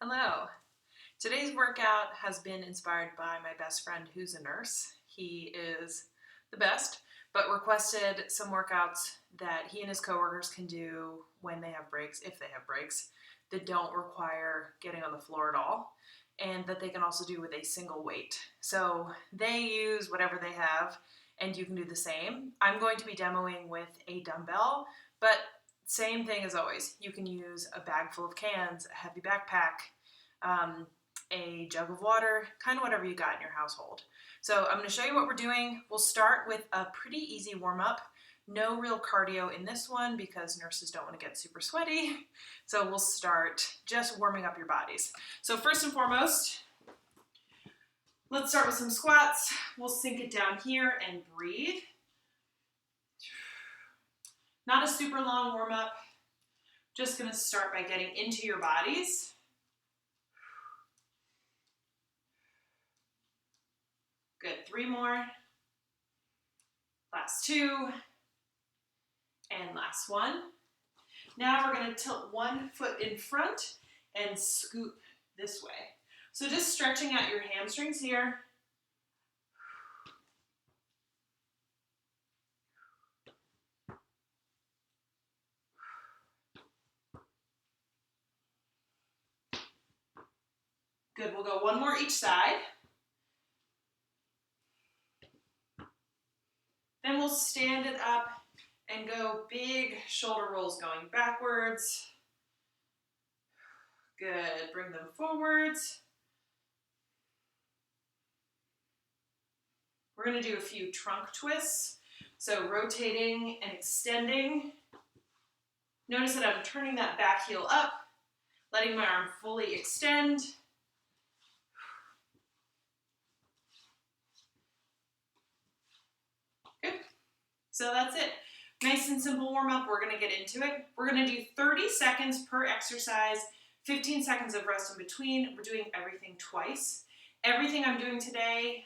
Hello. Today's workout has been inspired by my best friend who's a nurse. He is the best, but requested some workouts that he and his coworkers can do when they have breaks, if they have breaks, that don't require getting on the floor at all, and that they can also do with a single weight. So they use whatever they have, and you can do the same. I'm going to be demoing with a dumbbell, but same thing as always. You can use a bag full of cans, a heavy backpack, a jug of water, kind of whatever you got in your household. So I'm going to show you what we're doing. We'll start with a pretty easy warm-up. No real cardio in this one because nurses don't want to get super sweaty. So we'll start just warming up your bodies. So first and foremost, let's start with some squats. We'll sink it down here and breathe. Not a super long warm-up. Just going to start by getting into your bodies. Good, 3 more. Last 2. And last 1. Now we're going to tilt one foot in front and scoop this way. So just stretching out your hamstrings here. Good, we'll go 1 more each side. Then we'll stand it up and go big shoulder rolls going backwards. Good, bring them forwards. We're going to do a few trunk twists. So rotating and extending. Notice that I'm turning that back heel up, letting my arm fully extend. Good. So that's it. Nice and simple warm up. We're going to get into it. We're going to do 30 seconds per exercise, 15 seconds of rest in between. We're doing everything twice. Everything I'm doing today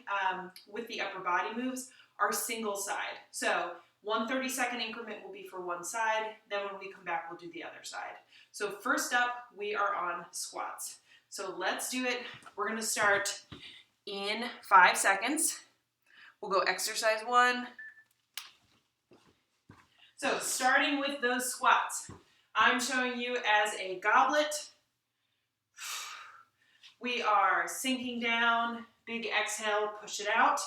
with the upper body moves are single side. So 1 30-second increment will be for one side. Then when we come back, we'll do the other side. So first up, we are on squats. So let's do it. We're going to start in 5 seconds. We'll go exercise 1. So starting with those squats, I'm showing you as a goblet. We are sinking down, big exhale, push it out.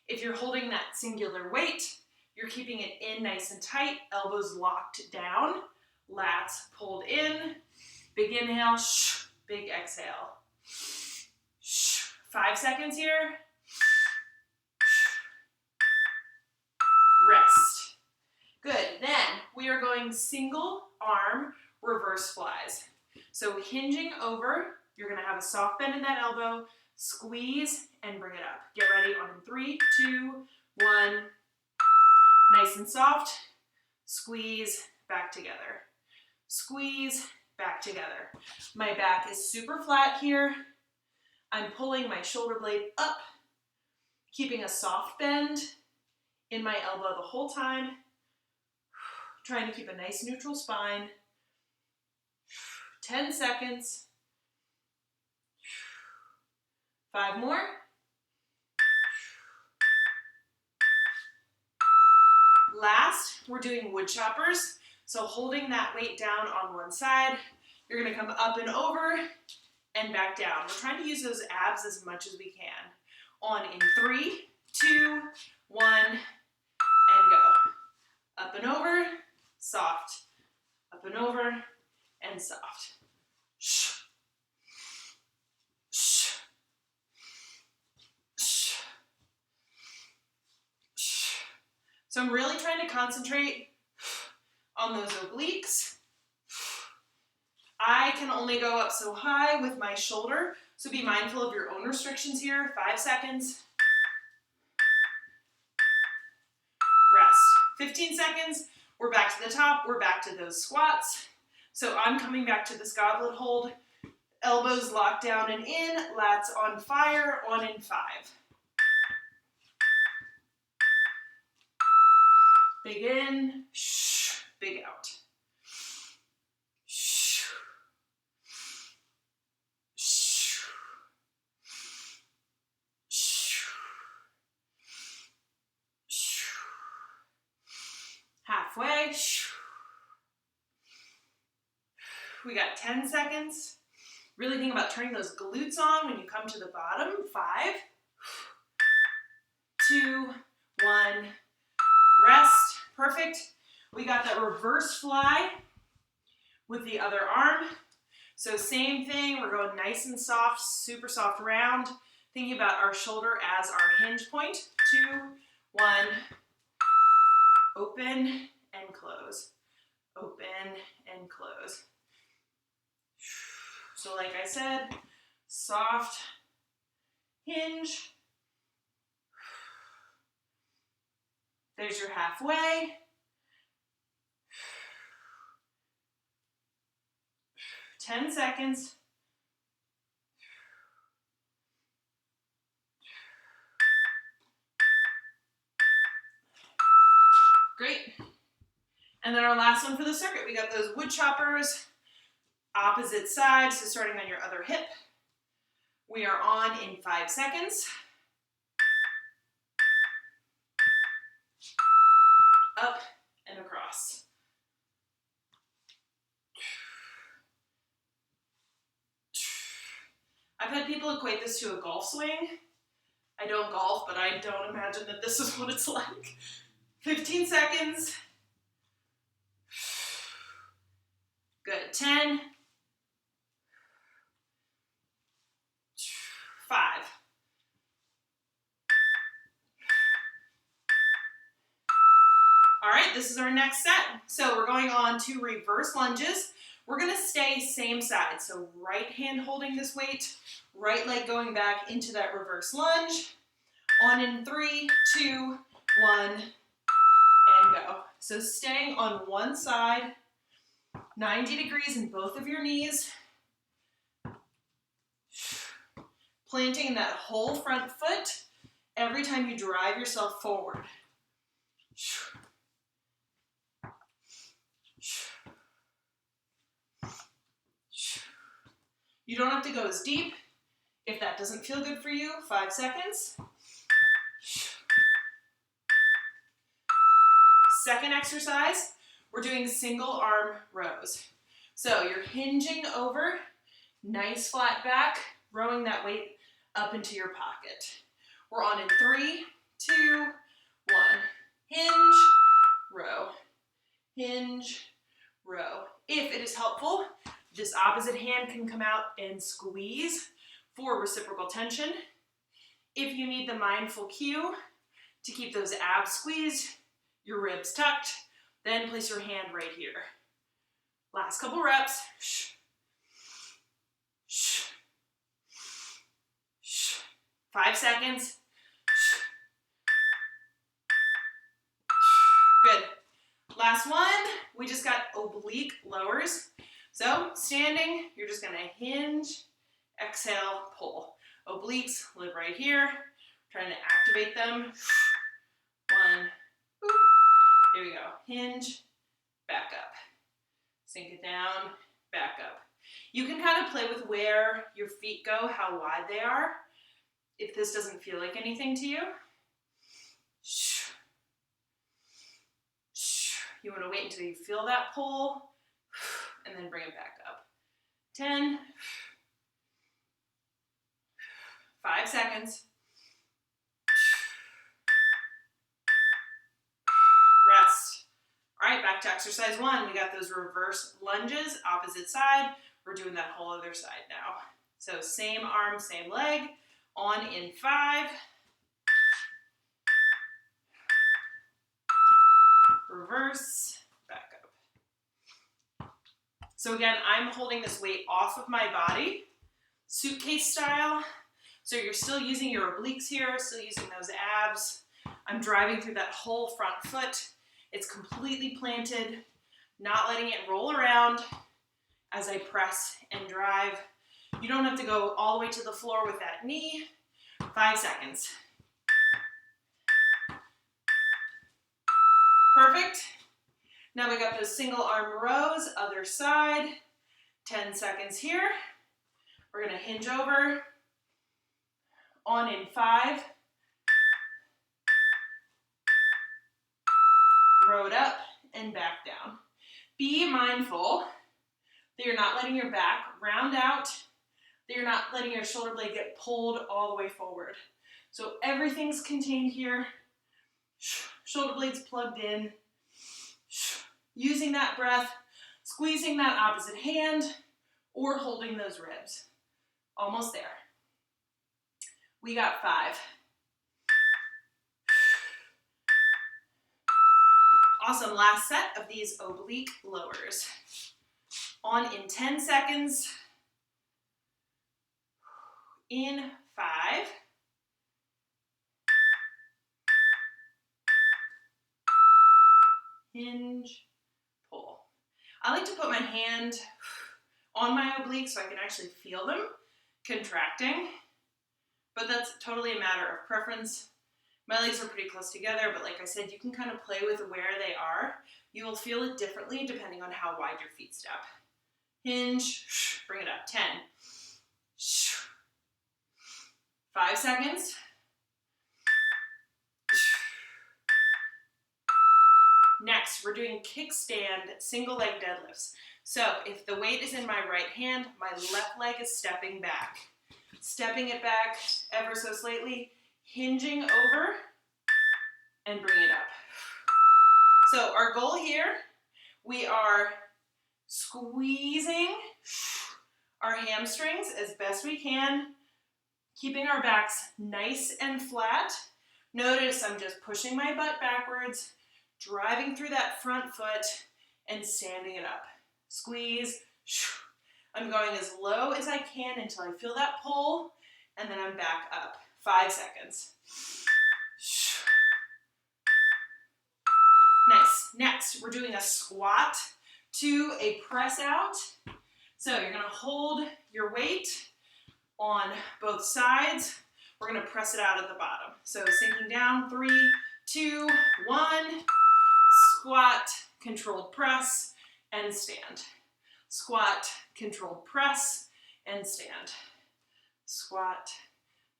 If you're holding that singular weight, you're keeping it in nice and tight, elbows locked down, lats pulled in, big inhale, big exhale. 5 seconds here. Rest. Good, then we are going single arm reverse flies. So hinging over, you're gonna have a soft bend in that elbow, squeeze and bring it up. Get ready on 3, 2, 1. Nice and soft, squeeze, back together. Squeeze, back together. My back is super flat here. I'm pulling my shoulder blade up, keeping a soft bend in my elbow the whole time. Trying to keep a nice neutral spine. 10 seconds. 5 more. Last, we're doing woodchoppers. So holding that weight down on one side, you're going to come up and over and back down. We're trying to use those abs as much as we can. On in 3, 2, 1, and go. Up and over, soft. Up and over, and soft. So I'm really trying to concentrate on those obliques. I can only go up so high with my shoulder, so be mindful of your own restrictions here. 5 seconds. Rest. 15 seconds. We're back to the top. We're back to those squats. So I'm coming back to this goblet hold. Elbows locked down and in. Lats on fire. On in 5. Big in, big out. way. We got 10 seconds. Really think about turning those glutes on when you come to the bottom. 5, 2, 1, rest. Perfect. We got that reverse fly with the other arm. So same thing, we're going nice and soft, super soft round. Thinking about our shoulder as our hinge point. 2, 1, open and close. Open and close. So like I said, soft hinge. There's your halfway. 10 seconds. Great. And then our last one for the circuit, we got those Woodchoppers, opposite side, so starting on your other hip. We are on in 5 seconds. Up and across. I've had people equate this to a golf swing. I don't golf, but I don't imagine that this is what it's like. 15 seconds. Good. 10. 5. All right, this is our next set. So we're going on to reverse lunges. We're gonna stay same side. So right hand holding this weight, right leg going back into that reverse lunge. On in 3, 2, 1, and go. So staying on one side, 90 degrees in both of your knees. Planting that whole front foot every time you drive yourself forward. You don't have to go as deep if that doesn't feel good for you. 5 seconds. Second exercise, we're doing single arm rows. So you're hinging over, nice flat back, rowing that weight up into your pocket. We're on in 3, 2, 1. Hinge, row, hinge, row. If it is helpful, this opposite hand can come out and squeeze for reciprocal tension. If you need the mindful cue to keep those abs squeezed, your ribs tucked, then place your hand right here. Last couple reps. 5 seconds. Good. Last one, we just got oblique lowers. So standing, you're just gonna hinge, exhale, pull. Obliques live right here. Trying to activate them. 1, here we go. Hinge, back up. Sink it down, back up. You can kind of play with where your feet go, how wide they are. If this doesn't feel like anything to you. You want to wait until you feel that pull, and then bring it back up. 10. 5 seconds. Rest. All right, back to exercise 1. We got those reverse lunges, opposite side. We're doing that whole other side now. So same arm, same leg. On in 5. Reverse, back up. So again, I'm holding this weight off of my body, suitcase style. So you're still using your obliques here, still using those abs. I'm driving through that whole front foot. It's completely planted, not letting it roll around as I press and drive. You don't have to go all the way to the floor with that knee. 5 seconds. Perfect. Now we got those single arm rows, other side. 10 seconds here. We're gonna hinge over. On in 5. Row it up and back down. Be mindful that you're not letting your back round out, that you're not letting your shoulder blade get pulled all the way forward. So everything's contained here. Shoulder blades plugged in. Using that breath, squeezing that opposite hand, or holding those ribs. Almost there. We got 5. Awesome, last set of these oblique lowers. On in 10 seconds. In 5. Hinge, pull. I like to put my hand on my obliques so I can actually feel them contracting, but that's totally a matter of preference. My legs are pretty close together, but like I said, you can kind of play with where they are. You will feel it differently depending on how wide your feet step. Hinge, bring it up, 10. 5 seconds. Next, we're doing kickstand single leg deadlifts. So if the weight is in my right hand, my left leg is stepping back. Stepping it back ever so slightly, hinging over, and bring it up. So our goal here, we are squeezing our hamstrings as best we can, keeping our backs nice and flat. Notice I'm just pushing my butt backwards, driving through that front foot, and standing it up. Squeeze. I'm going as low as I can until I feel that pull, and then I'm back up. 5 seconds. Nice. Next, we're doing a squat to a press out. So you're going to hold your weight on both sides. We're going to press it out at the bottom. So sinking down, 3, 2, 1. Squat, controlled press, and stand. Squat, controlled press, and stand. Squat,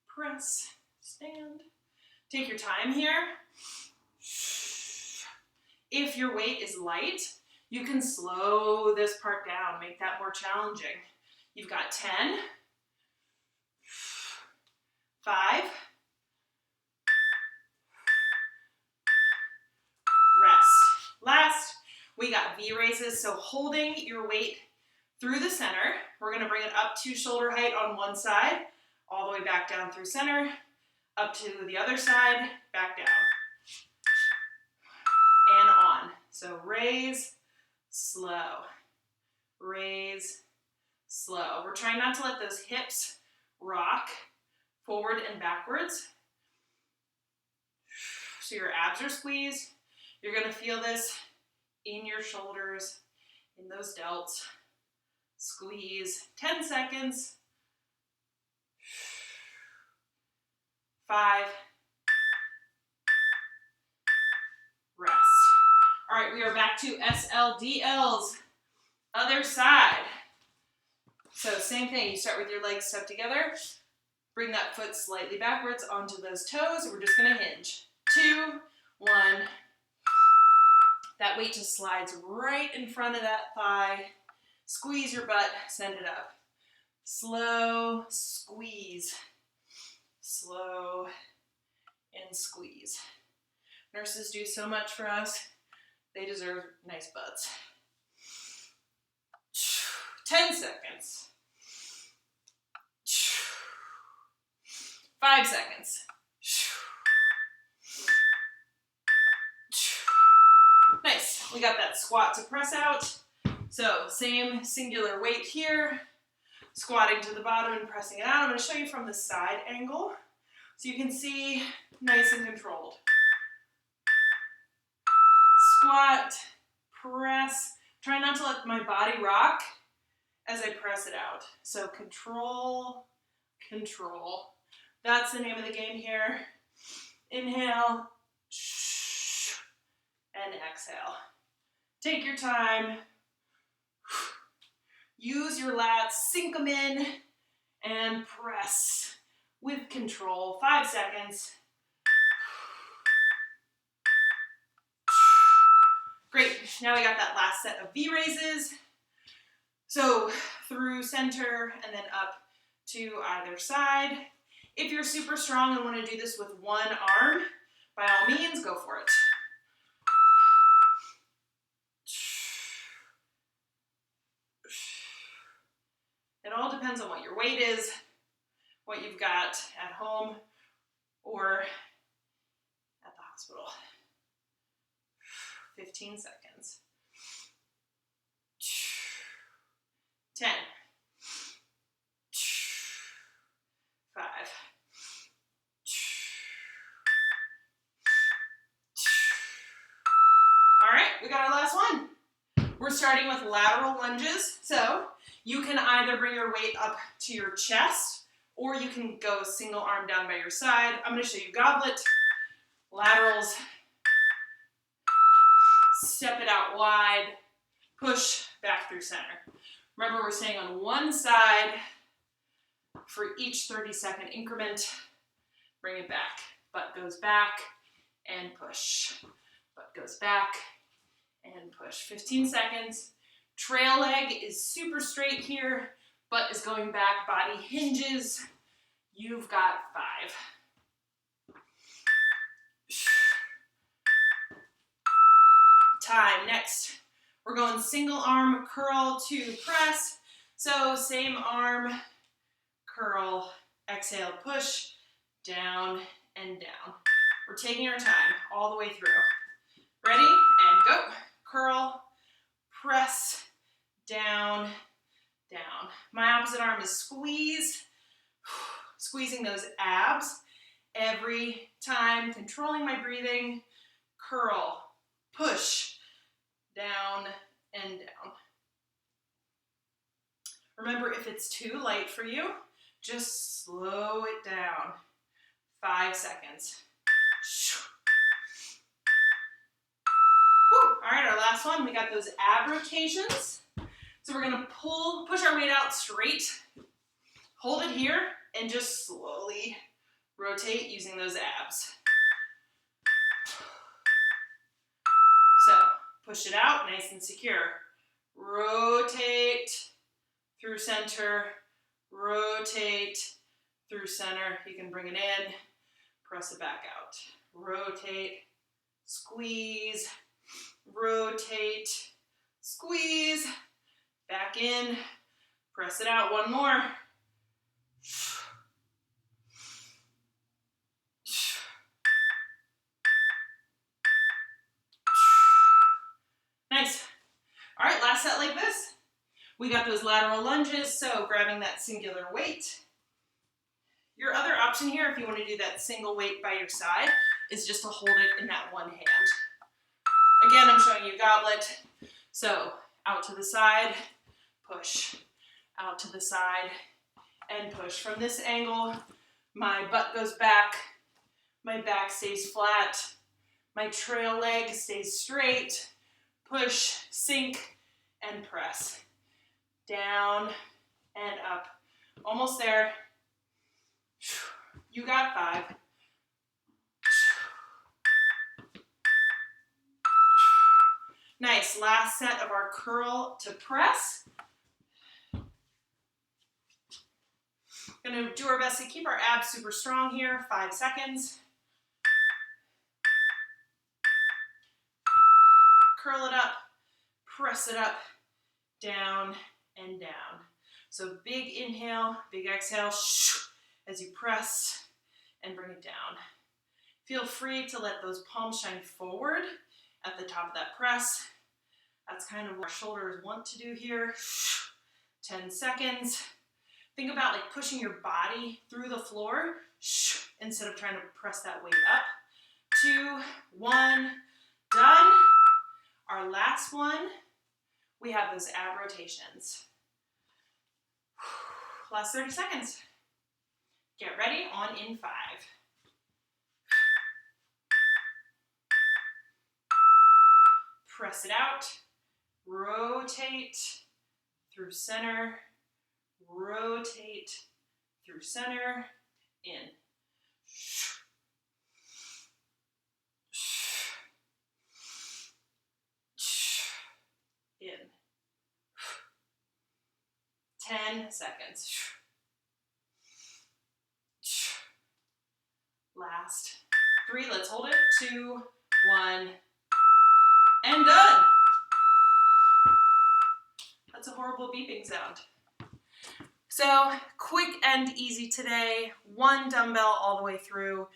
press, stand. Take your time here. If your weight is light, you can slow this part down, make that more challenging. You've got 10, 5, rest. Last, we got V raises, so holding your weight through the center. We're gonna bring it up to shoulder height on one side, all the way back down through center, up to the other side, back down, and on. So raise, slow, raise, slow. We're trying not to let those hips rock forward and backwards. So your abs are squeezed. You're gonna feel this in your shoulders, in those delts. Squeeze, 10 seconds. 5. Rest. All right, we are back to SLDLs. Other side. So same thing, you start with your legs stuck together. Bring that foot slightly backwards onto those toes. We're just gonna hinge. 2, 1. That weight just slides right in front of that thigh. Squeeze your butt, send it up. Slow, squeeze. Slow, and squeeze. Nurses do so much for us. They deserve nice butts. 10 seconds. 5 seconds. Nice. We got that squat to press out. So same singular weight here. Squatting to the bottom and pressing it out. I'm going to show you from the side angle so you can see nice and controlled. Squat, press. Try not to let my body rock as I press it out. So control, control. That's the name of the game here. Inhale, and exhale. Take your time. Use your lats, sink them in, and press with control. 5 seconds. Great. now we got that last set of V raises. So through center and then up to either side. If you're super strong and want to do this with one arm, by all means, go for it. It all depends on what your weight is, what you've got at home or at the hospital. 15 seconds. 10. 5. All right, we got our last one. We're starting with lateral lunges. So you can either bring your weight up to your chest or you can go single arm down by your side. I'm going to show you goblet, laterals, step it out wide, push back through center. Remember, we're staying on one side for each 30-second increment. Bring it back. Butt goes back and push. Butt goes back and push. 15 seconds. Trail leg is super straight here. Butt is going back. Body hinges. You've got 5. Time. Next, we're going single arm curl to press. So same arm, curl, exhale, push, down and down. We're taking our time all the way through. Ready? And go. Curl, press, down, down. My opposite arm is squeeze. Squeezing those abs every time, controlling my breathing. Curl, push, down and down. Remember, if it's too light for you, just slow it down. 5 seconds. Whew. All right, our last one. We got those ab rotations. So we're gonna push our weight out straight, hold it here, and just slowly rotate using those abs. So push it out, nice and secure. Rotate through center, rotate through center. You can bring it in, press it back out. Rotate, squeeze, rotate, squeeze, back in, press it out. One more. Nice. All right, last set like this. We got those lateral lunges, so grabbing that singular weight. Your other option here, if you want to do that single weight by your side, is just to hold it in that one hand. Again, I'm showing you goblet. So out to the side, push. Out to the side, and push. From this angle, my butt goes back, my back stays flat, my trail leg stays straight. Push, sink, and press. Down and up. Almost there. You got 5. Nice. Last set of our curl to press. Gonna do our best to keep our abs super strong here. 5 seconds. Curl it up, press it up, down and down. So big inhale, big exhale as you press and bring it down. Feel free to let those palms shine forward at the top of that press. That's kind of what our shoulders want to do here. 10 seconds. Think about like pushing your body through the floor instead of trying to press that weight up. 2, 1, done. Our last one, we have those ab rotations. Last 30 seconds. Get ready, on in 5. Press it out, rotate through center, rotate through center, in. 10 seconds. Last 3, let's hold it. 2, 1, and done. That's a horrible beeping sound. So quick and easy today, 1 dumbbell all the way through.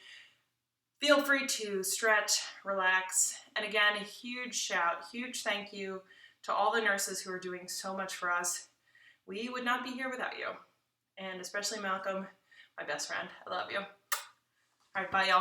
Feel free to stretch, relax, and again, a huge thank you to all the nurses who are doing so much for us. We would not be here without you, and especially Malcolm, my best friend. I love you. All right, bye y'all.